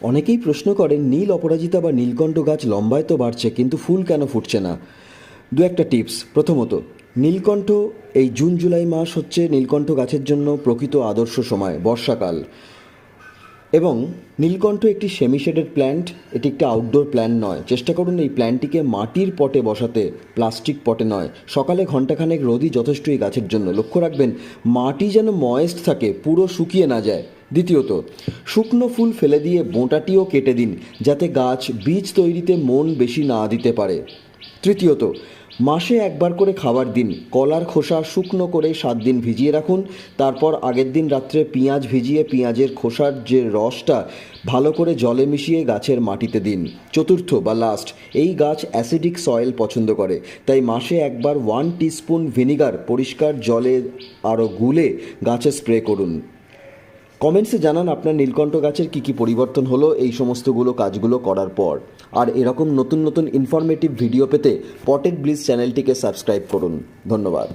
অনেকেই প্রশ্ন করেন নীল অপরাজিতা বা নীলকণ্ঠ গাছ লম্বায় তো বাড়ছে কিন্তু ফুল কেন ফুটছে না। দু একটা টিপস। প্রথমত, নীলকণ্ঠ এই জুন জুলাই মাস হচ্ছে নীলকণ্ঠ গাছের জন্য প্রকৃত আদর্শ সময়, বর্ষাকাল। এবং নীলকণ্ঠ একটি সেমি শেডেড প্ল্যান্ট, এটি একটি আউটডোর প্ল্যান্ট নয়। চেষ্টা করুন এই প্ল্যান্টটিকে মাটির পটে বসাতে, প্লাস্টিক পটে নয়। সকালে ঘণ্টাখানেক রোদই যথেষ্ট এই গাছের জন্য। লক্ষ্য রাখবেন মাটি যেন ময়েস্ট থাকে, পুরো শুকিয়ে না যায়। দ্বিতীয়ত, শুকনো ফুল ফেলে দিয়ে বোঁটাটিও কেটে দিন যাতে গাছ বীজ তৈরিতে মন বেশি না দিতে পারে। তৃতীয়ত, মাসে একবার করে খাবার দিন। কলার খোসা শুকনো করে 7 দিন ভিজিয়ে রাখুন, তারপর আগের দিন রাত্রে পেঁয়াজ ভিজিয়ে পেঁয়াজের খোসার যে রসটা ভালো করে জলে মিশিয়ে গাছের মাটিতে দিন। চতুর্থ বা লাস্ট, এই গাছ অ্যাসিডিক সয়েল পছন্দ করে, তাই মাসে একবার 1 টিস্পুন ভিনিগার পরিষ্কার জলে আরও গুলে গাছে স্প্রে করুন। কমেন্টসে জানান আপনার নীলকণ্ঠ গাছের কী কী পরিবর্তন হলো এই সমস্তগুলো কাজগুলো করার পর। আর এরকম নতুন নতুন ইনফরমেটিভ ভিডিও পেতে পটেড ব্লিস চ্যানেলটিকে সাবস্ক্রাইব করুন। ধন্যবাদ।